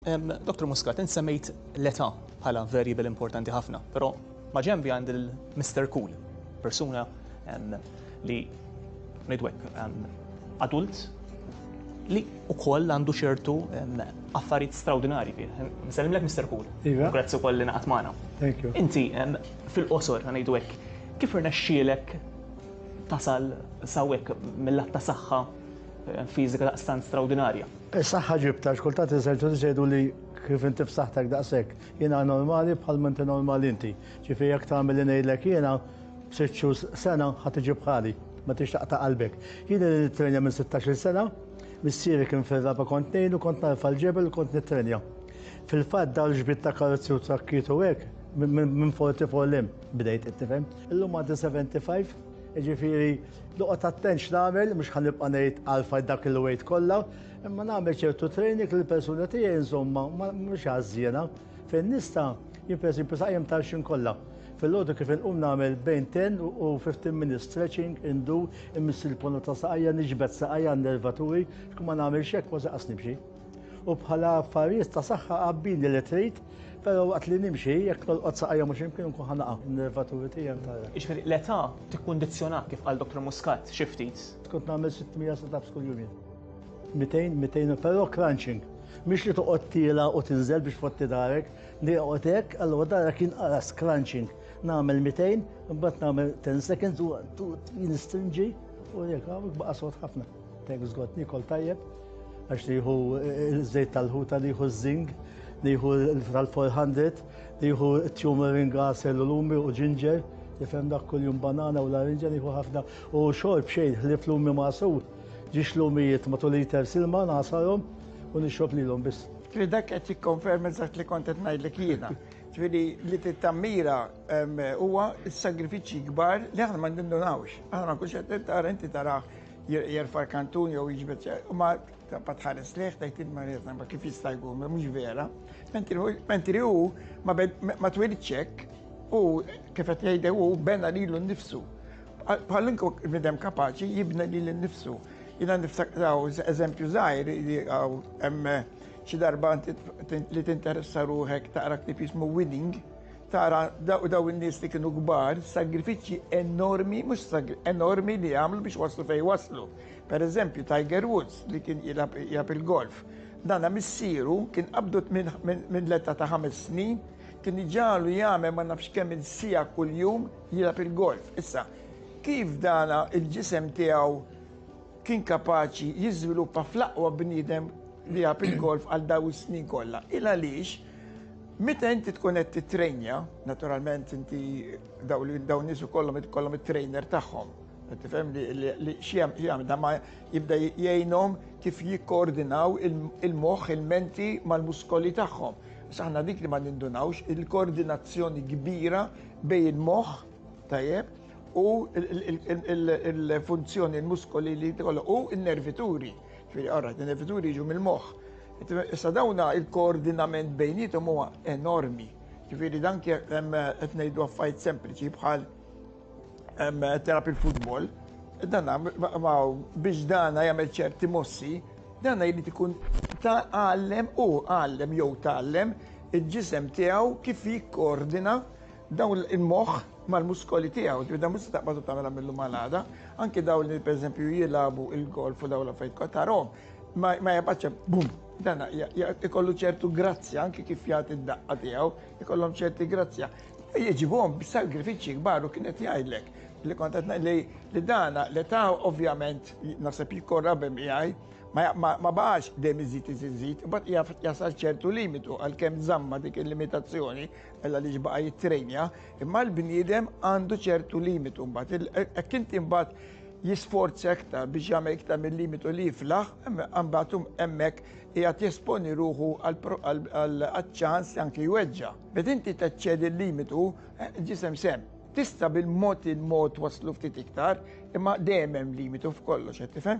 Dr. Muscat, int semmejt l-età bħala variable importanti ħafna, però ma' ġenbi għand il-Mr. Cool, persuna li ngħidwek adult li wkoll għandu ċertu affarijiet straordinarji fih. Nsellimlek Mr. Cool. Iva. Grazzi wkoll li naqgħod magħna. Thank you. Inti fil-qosor ngħidwek kif irnexxielek tasal sawek mill-att ta' saħħa fiżika daqstant straordinarja. Is-saħħa ġibta xkultat iżerġu tgħidu li kif inti f'saħħtek daqshekk. Jiena normali bħal ma inti normali inti. Ġifieri jekk tagħmel li ngħidlek jiena b'sitt sena ħadd tiġi bħali, ma tixtaq ta' qalbek. Jiena li nittrenja minn 16-il sena, missieri kien fir-raba kont ngħid u kont narfa l-ġebel u kont nittrenja. Fil-fatt dawn ġbit ta' karozzi u trakkiet u hekk minn 44 lim bdejt ittifhem. Illum għandi 75. Ġifieri loqgħod attent x'nagħmel mhux ħanibqa' ngħid għalfa dak il-weight kollha, imma nagħmel ċertu training lill-persuna tiegħi insomma mhux ħażjiena fejn nista' jien pereżempju saqjem tal-xin kollha. Fil-għodu kif inqum nagħmel bejn 10 u 15 minutes stretching indu immissi l-ponu ta' saqajja niġbed saqajja n-nervaturi x'kum ma nagħmel xekk ma saqas nimxi. U bħala affarijiet ta' saħħa qabbini li trid, però waqt li nimxi jekk tolqod saqajja mhux imkien nkun ħanaqa n-nervaturi tiegħi tara. Jiġifieri l-età tikkundizzjonak kif qal Dr. Muscat xi ftit. Kont nagħmel 600 sit-ups kull jum. 200 però crunching. Mhix li toqgħod tiela u tinżel biex fotti darek, li oqgħod hekk, allura darek inqaras crunching. Nagħmel 200, imbagħad nagħmel 10 seconds u nistrinġi u hekk hawnhekk baqa' sod ħafna. Thanks God nikol tajjeb għax lieħu l-żejt tal-ħuta lieħu ż-żing, lieħu tal-400, lieħu turmeric cellulumi u ginger, tifhem dak kuljum banana u larinġa lieħu ħafna u xorb xejn ħlief lumi maqsur. Ġiex lumijiet matul liter silma nasarhom u nixrob lilhom biss. Dak qed jikkonferma eżatt li kont qed ngħidlek jiena. Ġifieri li tittammira huwa s-sagrifiċċji kbar li aħna ma nindunawx. Aħna ma kunx qed tara inti tarah jerfa' kantun jew jiġbed u ma tħares leħ tajt il-marjetna ma kif jista' jkun mhux vera. Mentri hu ma twilidx hekk u kif qed jgħidha hu bena lilu nnifsu. Bħal inko bnedem kapaċi jibna lilu nnifsu. Jiena niftakraw eżempju żgħir li hemm xi darba li tinteressa ruħek taqra ktieb jismu Winning, tara daw in-nies li kienu kbar, sagrifiċċji enormi, mhux enormi li jagħmlu biex waslu fejn waslu. Pereżempju Tiger Woods li kien jilgħab il-golf. Dana missieru kien qabdut minn l-età ta' 5 snin, kien iġalu jagħmel ma nafx kemm il-sija kuljum jilgħab il-golf. Issa, kif dana il-ġisem tiegħu kien kapaċi jiżviluppa fl-aqwa bniedem li jgħab il-golf għal daw is-snin kollha. Il għaliex, meta inti tkun qed titrenja, naturalment inti dawn nies kollhom it-trainer tagħhom. Tifhem li x'jagħmel da ma jibda jgħinhom kif jikkoordinaw il-moħħ, il-menti mal-muskoli tagħhom. Issa aħna dik li ma nindunawx il-koordinazzjoni kbira bejn il-moħħ tajjeb u il-funzjoni il-muskoli li tkollu u n-nervituri. Il-nervituri jiġu mill-moħħ. Issa dawna il-koordinament bejnietom huwa enormi. Ġifieri dan qed ngħidu affarijiet sempliċi bħal telab il-futbol, dana biex dana jagħmel ċerti mossi, dana jrid ikun għallem jew tgħallem il-ġisem tiegħu kif jikkoordina dawn il-moħħ mal-muskoli tiegħu. Ġifieri dan mhux se taqbad tagħmilha mill-lum għal-għada, anke dawn li pereżempju jilagħbu il-golf u dawn l-affarijiet tarahom ma jabgħatx bum. Dana ikollu ċertu grazzja anke kif jagħti d-daqqa tiegħu, ikollhom ċerti grazzja. Jiġibuhom b'sagrifiċċji kbar u kienet jgħidlek li kont qed li dana l-età ovvjament naħseb jikkorrabi miegħi ma baqax dejjem iżid, imbagħad jasal ċertu limitu għalkemm żamma dik il-limitazzjoni illa li ġbaqa jitrenja, imma l-bniedem għandu ċertu limitu mbagħad. Hekk inti mbagħad jisforzi aktar biex jagħmel iktar mill-limitu li jiflaħ, mbagħad hemmhekk qiegħed jesponi ruħu għall-ċans li anke jweġġa'. Meta inti teċċedi l-limitu, ġisem sem. Tista' bil-mod waslu ftit iktar, imma dejjem hemm limitu f'kollox qed tifhem?